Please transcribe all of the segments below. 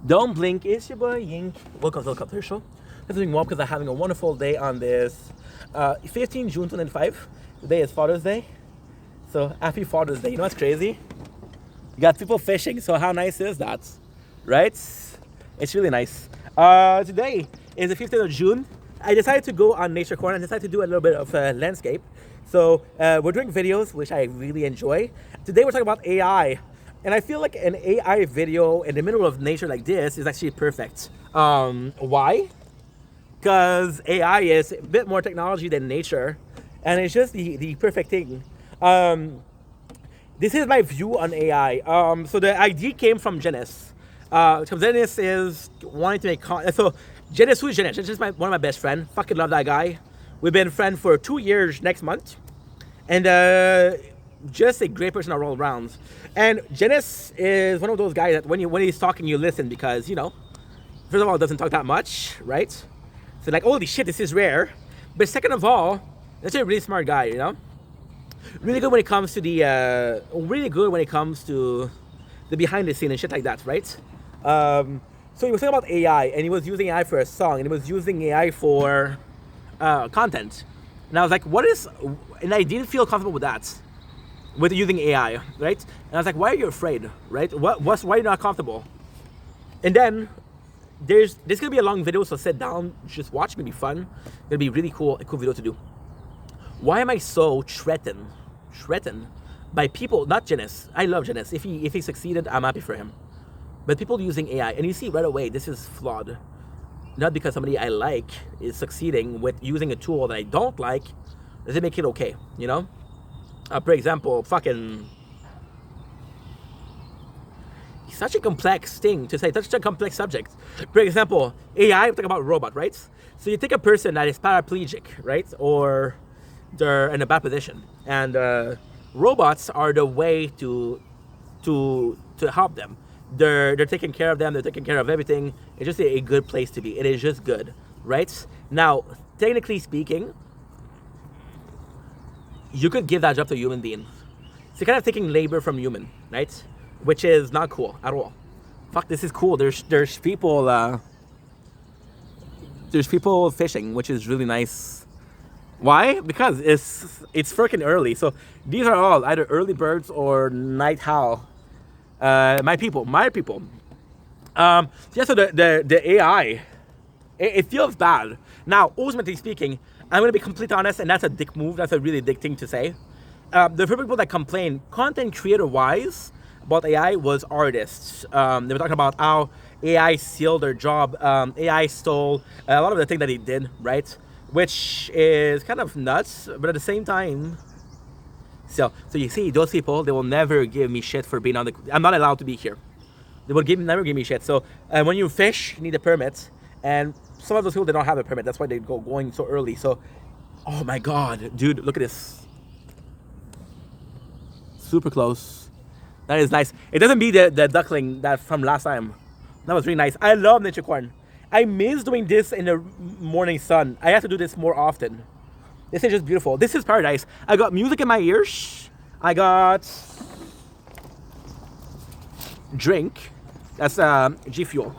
Don't blink, it's your boy Yink. Welcome to the show. I'm doing well because I'm having a wonderful day on this 15 June 2025. Today is Father's Day. So happy Father's Day. You know what's crazy? You got people fishing, so how nice is that? Right? It's really nice. Today is the 15th of June. I decided to go on Nature Corner and decided to do a little bit of landscape. So we're doing videos, which I really enjoy. Today we're talking about AI. And I feel like an AI video in the middle of nature like this is actually perfect. Why? Because AI is a bit more technology than nature, and it's just the perfect thing. This is my view on AI. So the idea came from Genis. Genis is wanting to make so Genis, who is Genis? Genis is one of my best friends. Fucking love that guy. We've been friends for 2 years next month, and just a great person all around. And Genis is one of those guys that when he's talking, you listen because, you know, first of all, it doesn't talk that much, right? So like, holy shit, this is rare. But second of all, that's a really smart guy, you know? Really good when it comes to the behind the scene and shit like that, right? So he was talking about AI, and he was using AI for a song, and he was using AI for content. And I was like, and I didn't feel comfortable with that. With using AI, right? And I was like, why are you afraid, right? Why are you not comfortable? And then this gonna be a long video, so sit down, just watch. It's gonna be fun. It's gonna be really cool, a cool video to do. Why am I so threatened by people? Not Genis. I love Genis. If he succeeded, I'm happy for him. But people using AI, and you see right away, this is flawed. Not because somebody I like is succeeding with using a tool that I don't like, does it make it okay? You know? For example, it's such a complex thing to say, such a complex subject. For example, AI, I'm talking about robot, right? So you take a person that is paraplegic, right? Or they're in a bad position. And robots are the way to help them. They're taking care of them, they're taking care of everything. It's just a good place to be. It is just good, right? Now, technically speaking, you could give that job to a human being. So you're kind of taking labor from human, right? Which is not cool at all. Fuck, this is cool. There's people fishing, which is really nice. Why? Because it's freaking early. So these are all either early birds or night owl. My people. So the AI, it feels bad. Now, ultimately speaking, I'm going to be completely honest, and that's a dick move. That's a really dick thing to say. The first people that complain, content creator-wise, about AI was artists. They were talking about how AI sealed their job. AI stole a lot of the things that he did, right? Which is kind of nuts, but at the same time... So you see, those people, they will never give me shit for being on the... I'm not allowed to be here. They will never give me shit. So when you fish, you need a permit. And some of those people, they don't have a permit. That's why they going so early. So, oh my God, dude, look at this. Super close. That is nice. It doesn't be the duckling that from last time. That was really nice. I love nature corn. I miss doing this in the morning sun. I have to do this more often. This is just beautiful. This is paradise. I got music in my ears. I got drink. That's G Fuel.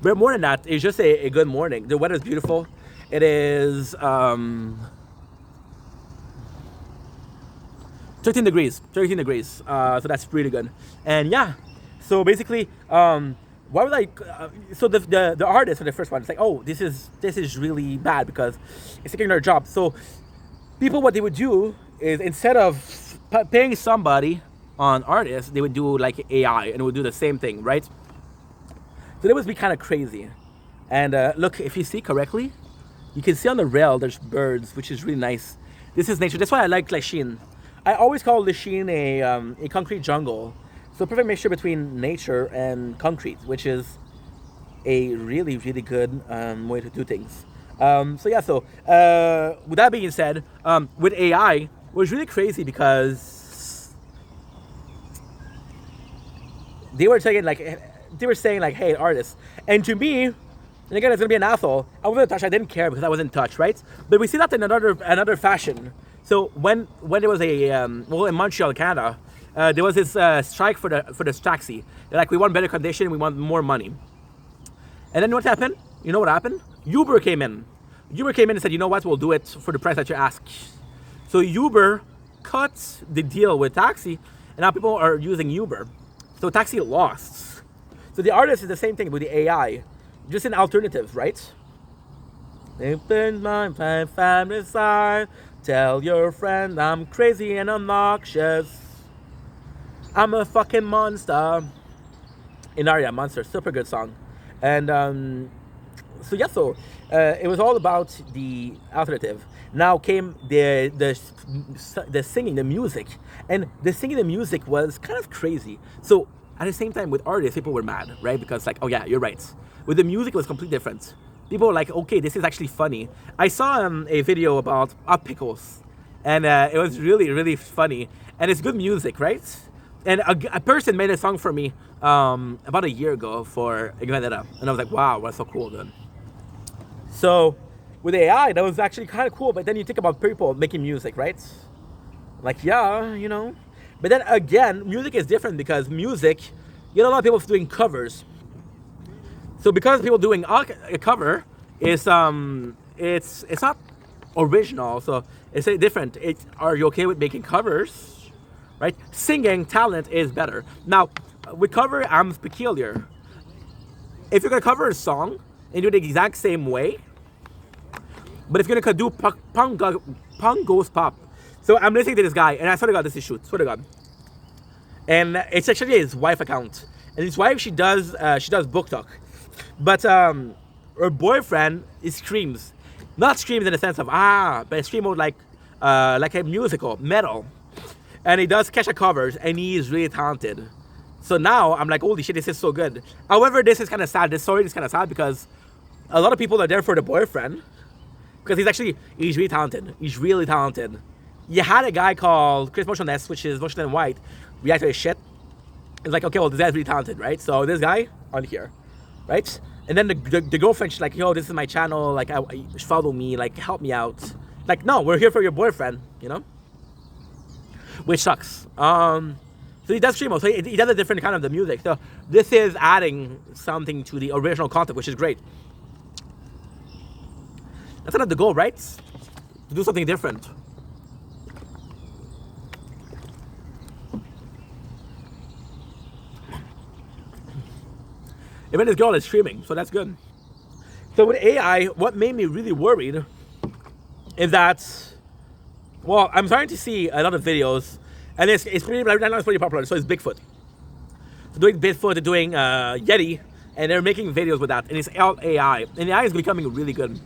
But more than that, it's just a good morning. The weather is beautiful. It is 13 degrees. So that's pretty good. And yeah, so basically, why would I? So the artist for the first one, it's like, oh, this is really bad because it's taking their job. So people, what they would do is instead of paying somebody on artists, they would do like AI and it would do the same thing, right? So that would be kind of crazy. And look, if you see correctly, you can see on the rail there's birds, which is really nice. This is nature. That's why I like Lachine. I always call Lachine a concrete jungle. So perfect mixture between nature and concrete, which is a really, really good way to do things. So with that being said, with AI, it was really crazy because they were saying like, hey, artists. And to me, and again, it's gonna be an asshole. I wasn't touched. I didn't care because I wasn't touched, right? But we see that in another fashion. So when there was in Montreal, Canada, there was this strike for the taxi. They're like, we want better condition, we want more money. And then what happened? You know what happened? Uber came in. Uber came in and said, you know what, we'll do it for the price that you ask. So Uber cut the deal with taxi, and now people are using Uber. So taxi lost. So the artist is the same thing with the AI, just in alternatives, right? Open my family side. Tell your friend I'm crazy and obnoxious. I'm a fucking monster. Inaria, Monster, super good song. And so yeah, so it was all about the alternative. Now came the singing, the music, and the singing, the music was kind of crazy. So at the same time, with artists, people were mad, right? Because like, oh yeah, you're right. With the music, it was completely different. People were like, okay, this is actually funny. I saw a video about Up Pickles, and it was really, really funny. And it's good music, right? And a person made a song for me about a year ago for Igvanera. And I was like, wow, that's so cool, dude. So with AI, that was actually kind of cool. But then you think about people making music, right? Like, yeah, you know. But then again, music is different because music, you know, a lot of people doing covers. So because people doing a cover is it's not original, so it's different. Are you okay with making covers, right? Singing talent is better. Now with cover, I'm peculiar. If you're gonna cover a song and do the exact same way, but if you're gonna do punk goes pop. So I'm listening to this guy, and I swear to God, this is shoot. Swear to God. And it's actually his wife account, and his wife she does book talk. But her boyfriend screams, not screams in the sense of but scream mode like a musical metal, and he does Kesha covers, and he is really talented. So now I'm like, holy shit, this is so good. However, this is kind of sad. This story is kind of sad because a lot of people are there for the boyfriend because he's really talented. He's really talented. You had a guy called Chris Motionless, which is Motion and White, react to his shit. It's like, okay, well, this guy's really talented, right? So this guy on here. Right? And then the girlfriend, she's like, yo, this is my channel, like, follow me, like, help me out. Like, no, we're here for your boyfriend, you know? Which sucks. So he does stream, so he does a different kind of the music. So this is adding something to the original content, which is great. That's kind of the goal, right? To do something different. Even this girl is streaming, so that's good. So with AI, what made me really worried is that, well, I'm starting to see a lot of videos, and it's pretty, right now it's pretty popular, so it's Bigfoot. So doing Bigfoot, they're doing Yeti, and they're making videos with that, and it's all AI. And AI is becoming really good.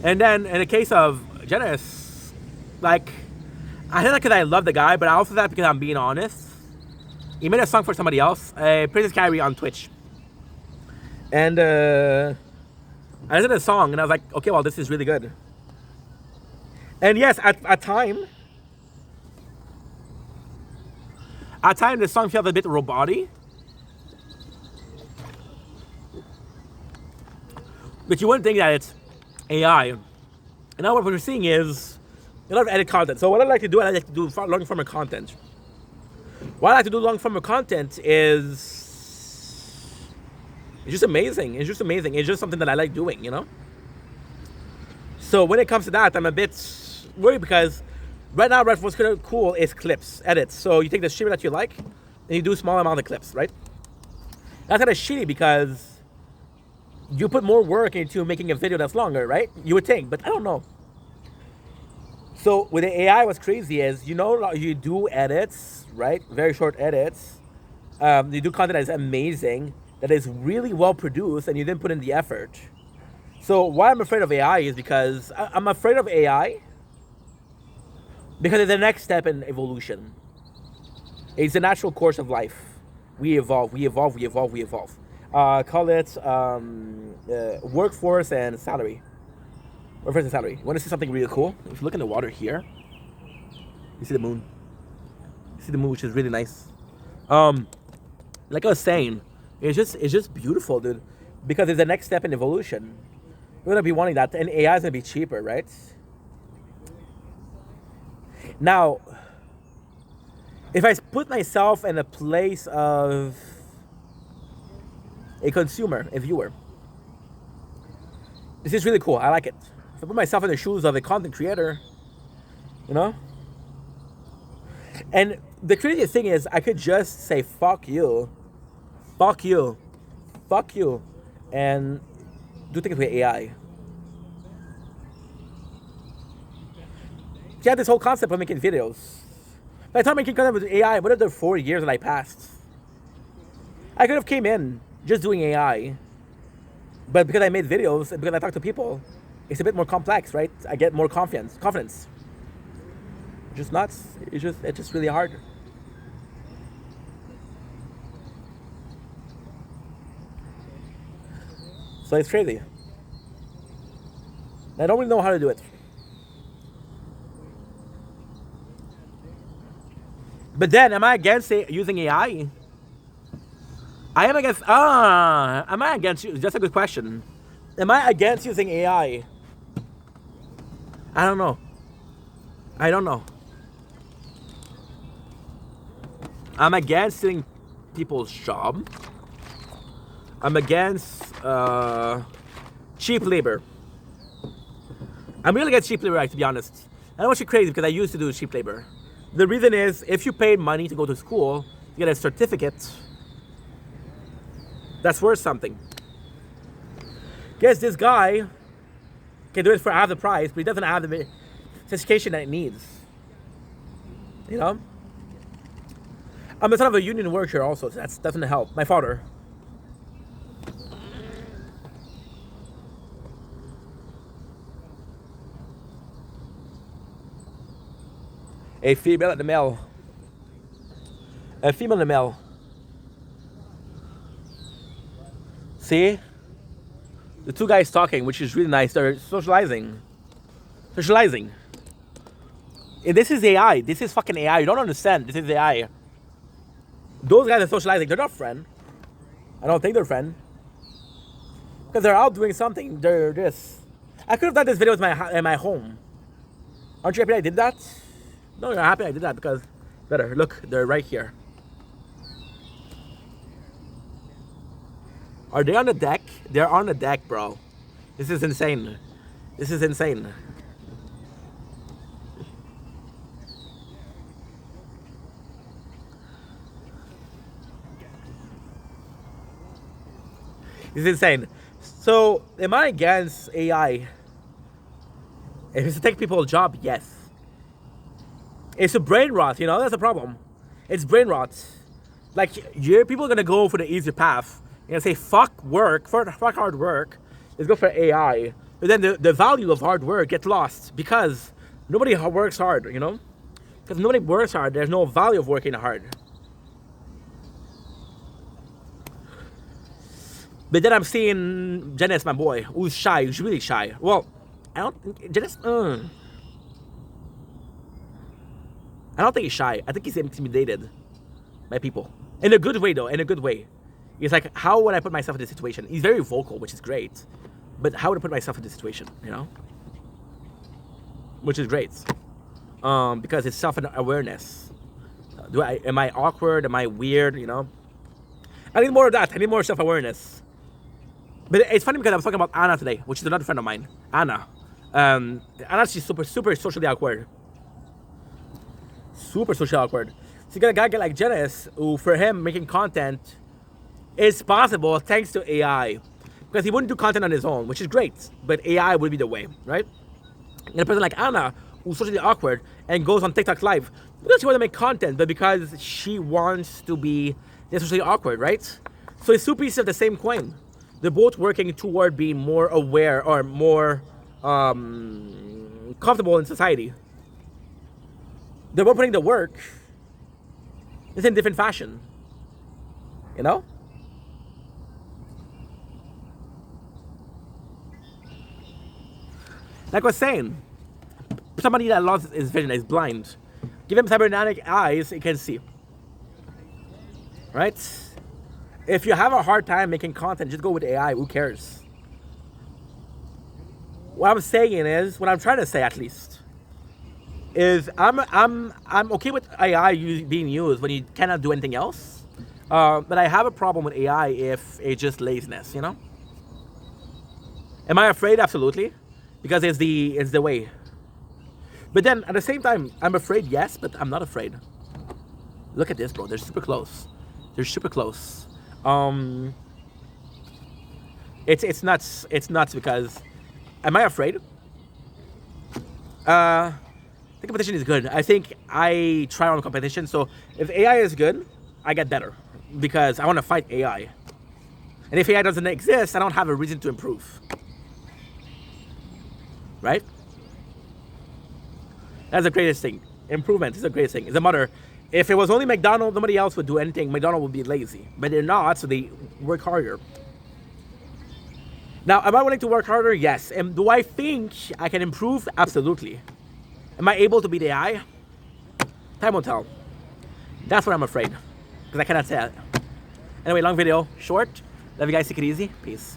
And then in the case of Genesis, like, I said that because I love the guy, but I also said that because I'm being honest. He made a song for somebody else, Princess Carrie on Twitch. And I listened to the song and I was like, okay, well, this is really good. And yes, at time the song felt a bit robotic. But you wouldn't think that it's AI. And now what we're seeing is a lot of edit content. So what I like to do, I like to do long form of content. What I like to do long form of content is it's just amazing. It's just amazing. It's just something that I like doing, you know? So when it comes to that, I'm a bit worried because right now, what's kind of cool is clips, edits. So you take the streamer that you like, and you do a small amount of clips, right? That's kind of shitty because you put more work into making a video that's longer, right? You would think, but I don't know. So with the AI, what's crazy is, you know, you do edits, right? Very short edits. You do content that is amazing, that is really well produced, and you didn't put in the effort. So why I'm afraid of AI is because I'm afraid of AI because it's the next step in evolution. It's the natural course of life. We evolve, we evolve, we evolve, we evolve. Call it workforce and salary. Workforce and salary. You want to see something really cool? If you look in the water here, you see the moon. You see the moon, which is really nice. Like I was saying, it's just beautiful, dude. Because it's the next step in evolution. We're gonna be wanting that, and AI is gonna be cheaper, right? Now, If I put myself in a place of a consumer, a viewer, this is really cool. I like it. If I put myself in the shoes of a content creator, you know? And the crazy thing is, I could just say, fuck you, fuck you, fuck you, and do things with AI. You have this whole concept of making videos. By the time making content with AI, what are the 4 years that I passed? I could have came in just doing AI, but because I made videos and because I talk to people, it's a bit more complex, right? I get more confidence. Just nuts. It's just really hard. So it's crazy. I don't really know how to do it. But then, am I against using AI? I am against. Am I against? That's a good question. Am I against using AI? I don't know. I don't know. I'm against stealing people's job. I'm against cheap labor. I'm really against cheap labor, to be honest. I know it's crazy because I used to do cheap labor. The reason is, if you paid money to go to school to get a certificate, that's worth something. Guess this guy can do it for half the price, but he doesn't have the education that it needs. You know? I'm the son of a union worker also, so that doesn't help. My father. A female and a male. A female and a male. See? The two guys talking, which is really nice. They're socializing. Socializing. And this is AI. This is fucking AI. You don't understand. This is AI. Those guys are socializing. They're not friends. I don't think they're friends. Because they're out doing something. They're this. I could have done this video in my home. Aren't you happy I did that? No, you're happy I did that because better. Look, they're right here. Are they on the deck? They're on the deck, bro. This is insane. This is insane. This is insane. So, am I against AI? If it's to take people's job, yes. It's a brain rot, you know, that's the problem. It's brain rot. Like, people are gonna go for the easy path and say, fuck work, fuck hard work, let's go for AI. But then the value of hard work gets lost because nobody works hard, you know? Because nobody works hard, there's no value of working hard. But then I'm seeing Janice, my boy, who's shy, who's really shy. Well, I don't think, Janice, I don't think he's shy. I think he's intimidated by people. In a good way, though. In a good way. He's like, how would I put myself in this situation? He's very vocal, which is great. But how would I put myself in this situation, you know? Which is great. Because it's self-awareness. Am I awkward? Am I weird, you know? I need more of that. I need more self-awareness. But it's funny because I was talking about Anna today, which is another friend of mine. Anna. Anna, she's super socially awkward. Super socially awkward. So you got a guy like Janice, who for him making content is possible thanks to AI. Because he wouldn't do content on his own, which is great. But AI would be the way, right? And a person like Anna, who's socially awkward and goes on TikTok live, because she wants to make content, but because she wants to be socially awkward, right? So it's two pieces of the same coin. They're both working toward being more aware or more comfortable in society. They're both putting the work. It's in different fashion. You know? Like I was saying, somebody that lost his vision, is blind. Give him cybernetic eyes, he can see. Right? If you have a hard time making content, just go with AI. Who cares? What I'm saying is, what I'm trying to say at least, is I'm okay with AI being used when you cannot do anything else. But I have a problem with AI if it's just laziness, you know? Am I afraid? Absolutely. Because it's the way. But then at the same time, I'm afraid, yes, but I'm not afraid. Look at this, bro. They're super close. They're super close. It's nuts. It's nuts because am I afraid? The competition is good. I think I try on competition. So if AI is good, I get better because I want to fight AI. And if AI doesn't exist, I don't have a reason to improve. Right? That's the greatest thing. Improvement is the greatest thing. It's a matter. If it was only McDonald's, nobody else would do anything. McDonald's would be lazy. But they're not, so they work harder. Now, am I willing to work harder? Yes. And do I think I can improve? Absolutely. Am I able to beat AI? Time will tell. That's what I'm afraid. Because I cannot say that. Anyway, long video, short. Love you guys. Take it easy. Peace.